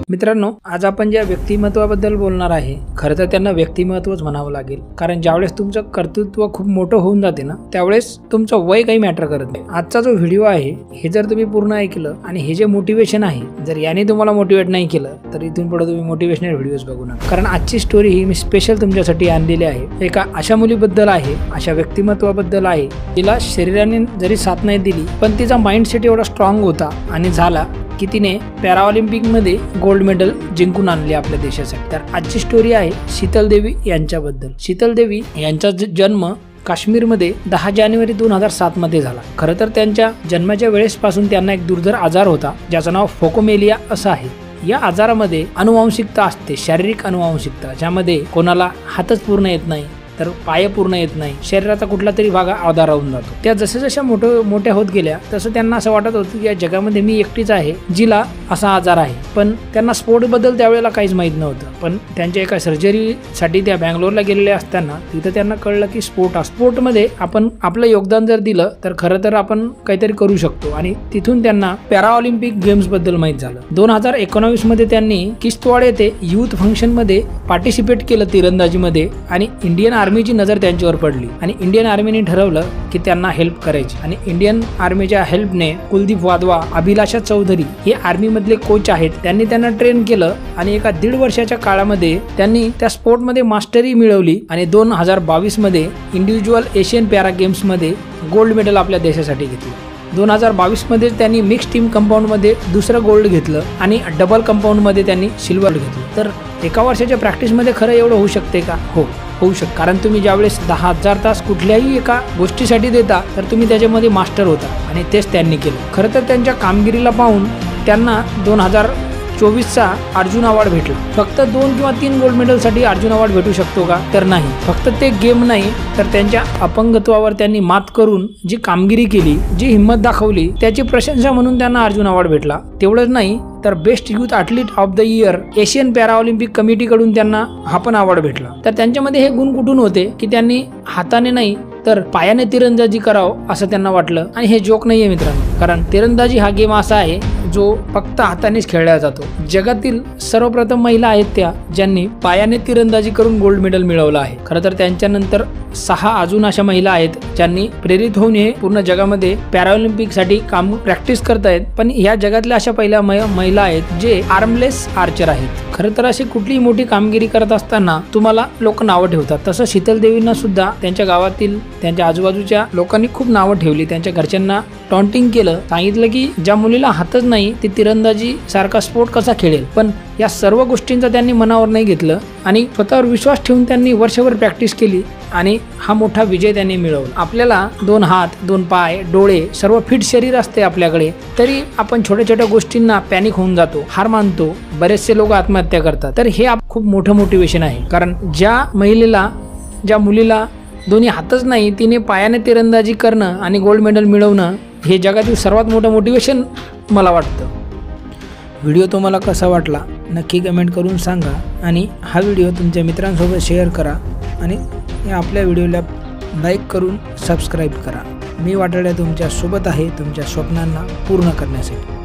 मित्रांनो, आज आपण ज्या व्यक्तिमत्वाबद्दल बोलणार आहे, खरं तर त्यांना व्यक्तिमत्वच म्हणावं लागेल, कारण ज्यावेळेस तुमचं कर्तृत्व खूप मोठं होऊन जाते ना, त्यावेळेस तुमचं वय काही मॅटर करत नाही। आजचा जो व्हिडिओ आहे हे जर तुम्ही पूर्ण ऐकलं आणि हे जे मोटिवेशन आहे जर याने तुम्हाला मोटिवेट नाही केलं तर इथून पुढे तुम्ही मोटिवेशनल व्हिडिओज बघू नका, कारण आजची स्टोरी ही मी स्पेशल तुमच्यासाठी आणलेली आहे। एका अशा मुलीबद्दल आहे, अशा व्यक्तिमत्वाबद्दल आहे, तिला शरीराने जरी साथ नाही दिली पण तिचा माइंडसेट एवढा स्ट्रॉंग होता आणि झाला की तिने पॅराऑलिम्पिक मध्ये गोल्ड मेडल जिंकून आणले आपल्या देशासाठी। तर आजची स्टोरी आहे शीतल देवी यांच्याबद्दल। शीतल देवी यांचा जन्म काश्मीरमध्ये 10 जानेवारी 2007 मध्ये झाला। खरं तर त्यांच्या जन्माच्या वेळेसपासून त्यांना एक दुर्धर आजार होता ज्याचं नाव फोकोमेलिया असं आहे। या आजारामध्ये अनुवांशिकता असते, शारीरिक अनुवांशिकता, ज्यामध्ये कोणाला हातच पूर्ण येत नाही तर पाय पूर्ण येत नाही, शरीराचा कुठला तरी भाग आधार राहून जातो। त्या जसं मोठ्या होत गेल्या तसं त्यांना असं वाटत होतं की या जगामध्ये मी एकटीच आहे जिला असा आजार आहे। पण त्यांना स्पोर्ट बद्दल त्यावेळेला काहीच माहीत नव्हतं। पण त्यांच्या एका सर्जरीसाठी त्या बँगलोरला गेलेल्या असताना तिथं त्यांना कळलं की स्पोर्टमध्ये आपण आपलं योगदान जर दिलं तर खरं तर आपण काहीतरी करू शकतो, आणि तिथून त्यांना पॅराऑलिम्पिक गेम्स बद्दल माहीत झालं। 2019 मध्ये त्यांनी किश्तवाड येथे युथ फंक्शन मध्ये पार्टिसिपेट केलं तिरंदाजीमध्ये, आणि इंडियन आर्मीची नजर त्यांच्यावर पडली आणि इंडियन आर्मीने ठरवलं की त्यांना हेल्प करायची। आणि इंडियन आर्मीच्या हेल्पने कुलदीप वाधवा, अभिलाषा चौधरी हे आर्मी मधले कोच आहेत, त्यांनी त्यांना ट्रेन केलं आणि एका 1.5 वर्षाच्या काळामध्ये त्यांनी त्या स्पोर्टमध्ये मास्टरी मिळवली आणि 2022 मध्ये इंडिव्हिज्युअल एशियन पॅरा गेम्स मध्ये गोल्ड मेडल आपल्या देशासाठी घेतलं। 2022 मध्ये त्यांनी मिक्स टीम कंपाऊंड मध्ये दुसरं गोल्ड घेतलं आणि डबल कंपाऊंड मध्ये त्यांनी सिल्वर घेतलं। तर एका वर्षाच्या प्रॅक्टिस मध्ये खरं एवढं होऊ शकते का? हो, होऊ शकतं, कारण तुम्ही ज्यावेळेस 10,000 तास कुठल्याही एका गोष्टीसाठी देता तर तुम्ही त्याच्यामध्ये मास्टर होता, आणि तेच त्यांनी केलं। खरं तर त्यांच्या कामगिरीला पाहून त्यांना 2024चा अर्जुन अवॉर्ड भेटला। फक्त 2 किंवा 3 गोल्ड मेडलसाठी अर्जुन अवॉर्ड भेटू शकतो का? तर नाही। फक्त ते गेम नाही तर त्यांच्या अपंगत्वावर त्यांनी मात करून जी कामगिरी केली, जी हिंमत दाखवली, त्याची प्रशंसा म्हणून त्यांना अर्जुन अवॉर्ड भेटला। तेवढंच नाही तर best youth athlete of the year Asian Paralympic कमिटीकडून त्यांना हा पण अवॉर्ड भेटला। तर त्यांच्यामध्ये हे गुण कुठून होते की त्यांनी हाताने नाही तर पायाने तिरंदाजी करावं असं त्यांना वाटलं। आणि हे जोक नाहीये मित्रांनो, कारण तिरंदाजी हा गेम असा आहे जो फक्त हातानेच खेळला जातो। जगातील सर्वप्रथम महिला आहेत त्या ज्यांनी पायाने तिरंदाजी करून गोल्ड मेडल मिळवलं आहे। खरं तर त्यांच्यानंतर 6 अजून अशा महिला आहेत ज्यांनी प्रेरित होऊन हे पूर्ण जगामध्ये पॅराऑलिम्पिक साठी काम प्रॅक्टिस करतायत। पण ह्या जगातल्या अशा पहिल्या महिला आहेत जे आर्मलेस आर्चर आहेत। खरं तर अशी कुठलीही मोठी कामगिरी करत असताना तुम्हाला लोक नावं ठेवतात, तसं शीतल देवींना सुद्धा त्यांच्या गावातील, त्यांच्या आजूबाजूच्या लोकांनी खूप नावं ठेवली। त्यांच्या घरच्यांना टॉन्टिंग केलं, सांगितलं की ज्या मुलीला हातच नाही ती तिरंदाजी सारखा स्पोर्ट कसा खेळेल। पण या सर्व गोष्टींचा त्यांनी मनावर नाही घेतलं आणि स्वतःवर विश्वास ठेवून त्यांनी वर्षभर प्रॅक्टिस केली आणि हा मोठा विजय त्यांनी मिळवला। आपल्याला 2 हात, 2 पाय, डोळे, सर्व फिट शरीर असते आपल्याकडे, तरी आपण छोट्या गोष्टींना पॅनिक होऊन जातो, हार मानतो, बरेचसे लोक आत्महत्या करतात। तर हे खूप मोठं मोटिवेशन आहे, कारण ज्या मुलीला दोन्ही हातच नाही तिने पायाने तिरंदाजी करणं आणि गोल्ड मेडल मिळवणं हे जगातील सर्वात मोठं मोटिवेशन मला वाटतं। व्हिडिओ तुम्हाला कसा वाटला नक्की कमेंट करून सांगा, आणि हा व्हिडिओ तुमच्या मित्रांसोबत शेअर करा, आणि आपल्या व्हिडिओला लाईक करून सबस्क्राईब करा। मी वाटाड्या तुमच्या सोबत आहे तुमच्या स्वप्नांना पूर्ण करण्यासाठी।